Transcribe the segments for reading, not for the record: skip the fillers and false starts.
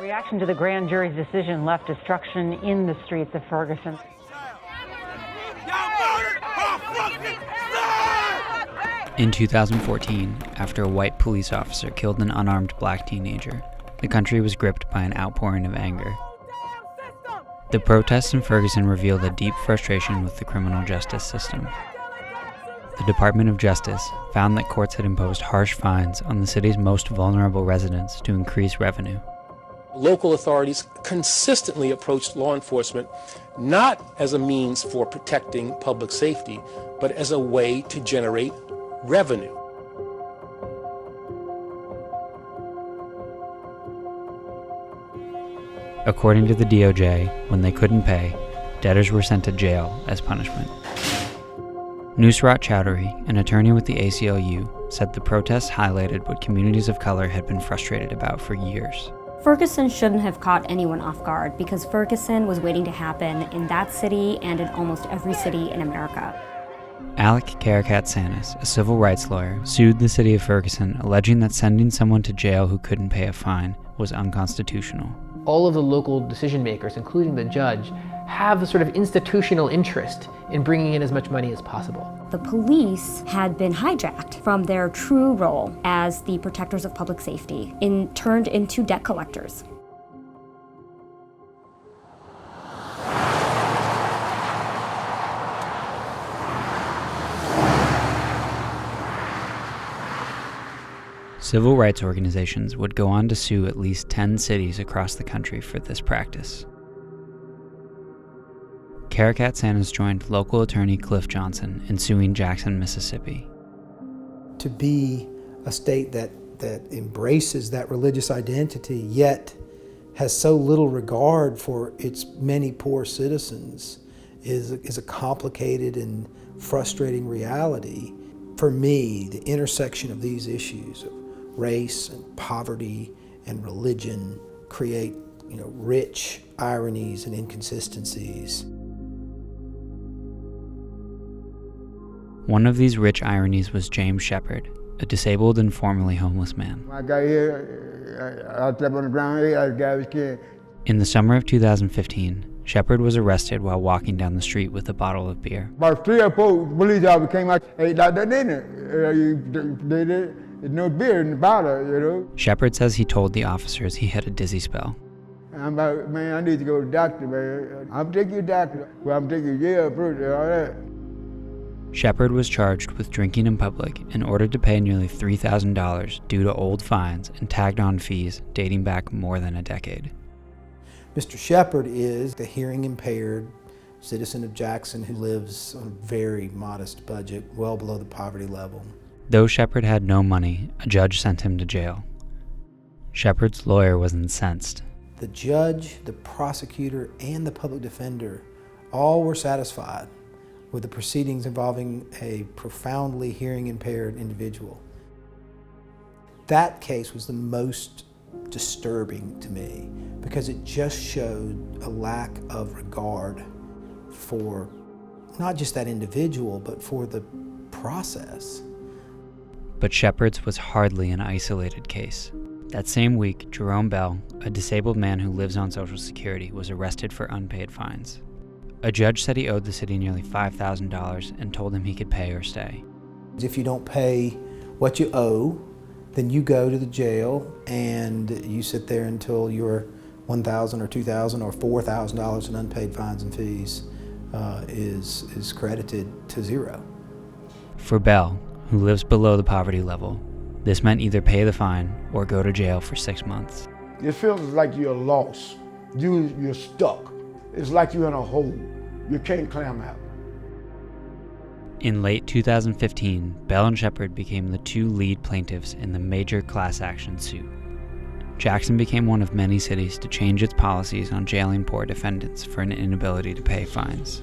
Reaction to the grand jury's decision left destruction in the streets of Ferguson. In 2014, after a white police officer killed an unarmed black teenager, the country was gripped by an outpouring of anger. The protests in Ferguson revealed a deep frustration with the criminal justice system. The Department of Justice found that courts had imposed harsh fines on the city's most vulnerable residents to increase revenue. Local authorities consistently approached law enforcement not as a means for protecting public safety, but as a way to generate revenue. According to the DOJ, when they couldn't pay, debtors were sent to jail as punishment. Nusrat Chowdhury, an attorney with the ACLU, said the protests highlighted what communities of color had been frustrated about for years. Ferguson shouldn't have caught anyone off guard because Ferguson was waiting to happen in that city and in almost every city in America. Alec Caracat-Sanis, a civil rights lawyer, sued the city of Ferguson, alleging that sending someone to jail who couldn't pay a fine was unconstitutional. All of the local decision makers, including the judge, have a sort of institutional interest in bringing in as much money as possible. The police had been hijacked from their true role as the protectors of public safety and turned into debt collectors. Civil rights organizations would go on to sue at least 10 cities across the country for this practice. Caracat-Sanis joined local attorney Cliff Johnson in suing Jackson, Mississippi. To be a state that embraces that religious identity, yet has so little regard for its many poor citizens, is a complicated and frustrating reality. For me, the intersection of these issues of race and poverty and religion create, rich ironies and inconsistencies. One of these rich ironies was James Shepard, a disabled and formerly homeless man. When I got here, I slept on the ground here, I got his kid. In the summer of 2015, Shepard was arrested while walking down the street with a bottle of beer. About 3 or 4 police officers came out, hey, like that didn't it? There's no beer in the bottle, Shepard says he told the officers he had a dizzy spell. I'm like, man, I need to go to the doctor, man. I'm taking you to the doctor. Well, I'm taking you to jail first and all that. Shepard was charged with drinking in public and ordered to pay nearly $3,000 due to old fines and tagged-on fees dating back more than a decade. Mr. Shepard is the hearing-impaired citizen of Jackson who lives on a very modest budget, well below the poverty level. Though Shepard had no money, a judge sent him to jail. Shepard's lawyer was incensed. The judge, the prosecutor, and the public defender all were satisfied with the proceedings involving a profoundly hearing-impaired individual. That case was the most disturbing to me because it just showed a lack of regard for not just that individual, but for the process. But Shepard's was hardly an isolated case. That same week, Jerome Bell, a disabled man who lives on Social Security, was arrested for unpaid fines. A judge said he owed the city nearly $5,000 and told him he could pay or stay. If you don't pay what you owe, then you go to the jail and you sit there until your $1,000 or $2,000 or $4,000 in unpaid fines and fees is credited to zero. For Bell, who lives below the poverty level, this meant either pay the fine or go to jail for 6 months. It feels like you're lost. You're stuck. It's like you're in a hole. You can't climb out. In late 2015, Bell and Shepard became the two lead plaintiffs in the major class action suit. Jackson became one of many cities to change its policies on jailing poor defendants for an inability to pay fines.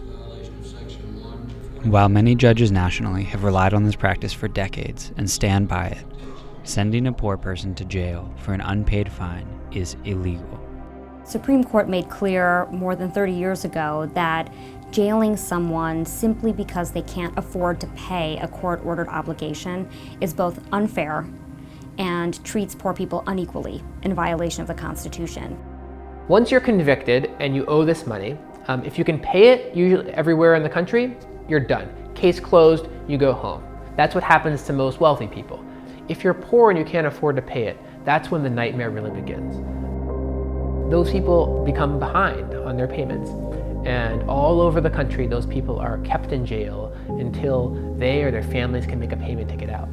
While many judges nationally have relied on this practice for decades and stand by it, sending a poor person to jail for an unpaid fine is illegal. Supreme Court made clear more than 30 years ago that jailing someone simply because they can't afford to pay a court-ordered obligation is both unfair and treats poor people unequally in violation of the Constitution. Once you're convicted and you owe this money, if you can pay it usually everywhere in the country, you're done. Case closed, you go home. That's what happens to most wealthy people. If you're poor and you can't afford to pay it, that's when the nightmare really begins. Those people become behind on their payments. And all over the country, those people are kept in jail until they or their families can make a payment to get out.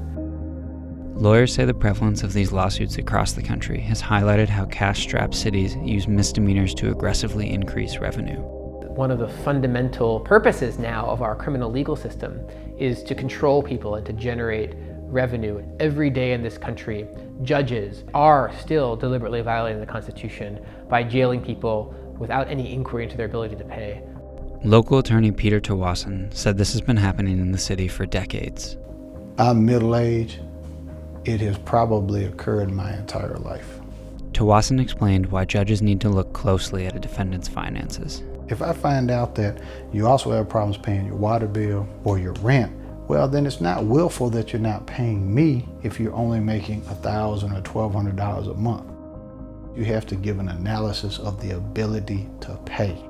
Lawyers say the prevalence of these lawsuits across the country has highlighted how cash-strapped cities use misdemeanors to aggressively increase revenue. One of the fundamental purposes now of our criminal legal system is to control people and to generate revenue. Every day in this country, judges are still deliberately violating the Constitution by jailing people without any inquiry into their ability to pay. Local attorney Peter Tawasin said this has been happening in the city for decades. I'm middle-aged. It has probably occurred my entire life. Tawasin explained why judges need to look closely at a defendant's finances. If I find out that you also have problems paying your water bill or your rent, well, then it's not willful that you're not paying me if you're only making $1,000 or $1,200 a month. You have to give an analysis of the ability to pay.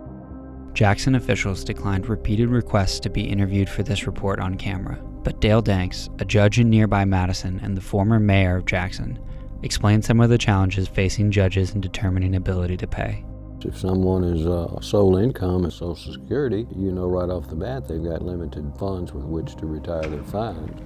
Jackson officials declined repeated requests to be interviewed for this report on camera, but Dale Danks, a judge in nearby Madison and the former mayor of Jackson, explained some of the challenges facing judges in determining ability to pay. If someone is sole income and Social Security, you know right off the bat they've got limited funds with which to retire their fine.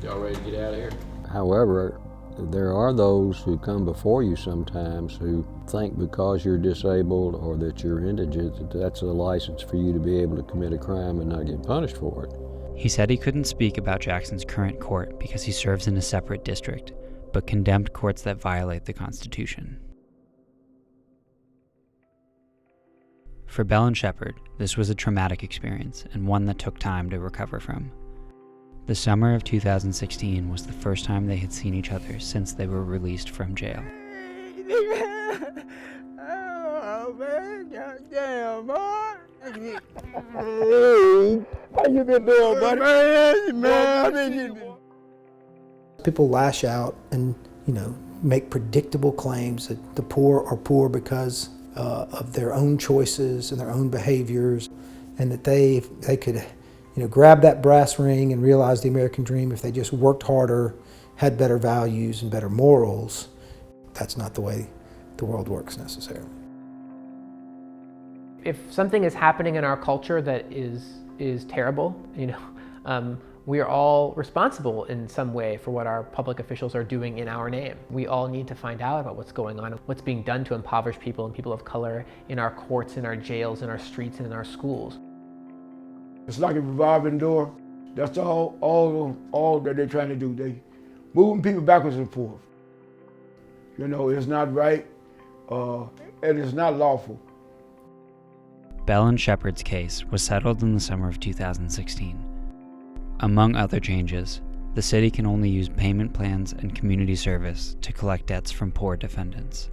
Y'all ready to get out of here? However, there are those who come before you sometimes who think because you're disabled or that you're indigent that that's a license for you to be able to commit a crime and not get punished for it. He said he couldn't speak about Jackson's current court because he serves in a separate district, but condemned courts that violate the Constitution. For Bell and Shepard, this was a traumatic experience and one that took time to recover from. The summer of 2016 was the first time they had seen each other since they were released from jail. Oh, man, goddamn, boy. How you been doing, buddy? Man, People lash out and, make predictable claims that the poor are poor because of their own choices and their own behaviors, and that they could, grab that brass ring and realize the American dream if they just worked harder, had better values and better morals. That's not the way the world works necessarily. If something is happening in our culture that is terrible, we are all responsible in some way for what our public officials are doing in our name. We all need to find out about what's going on, what's being done to impoverish people and people of color in our courts, in our jails, in our streets, and in our schools. It's like a revolving door. That's all that they're trying to do. They moving people backwards and forth. It's not right, and it's not lawful. Bell and Shepard's case was settled in the summer of 2016. Among other changes, the city can only use payment plans and community service to collect debts from poor defendants.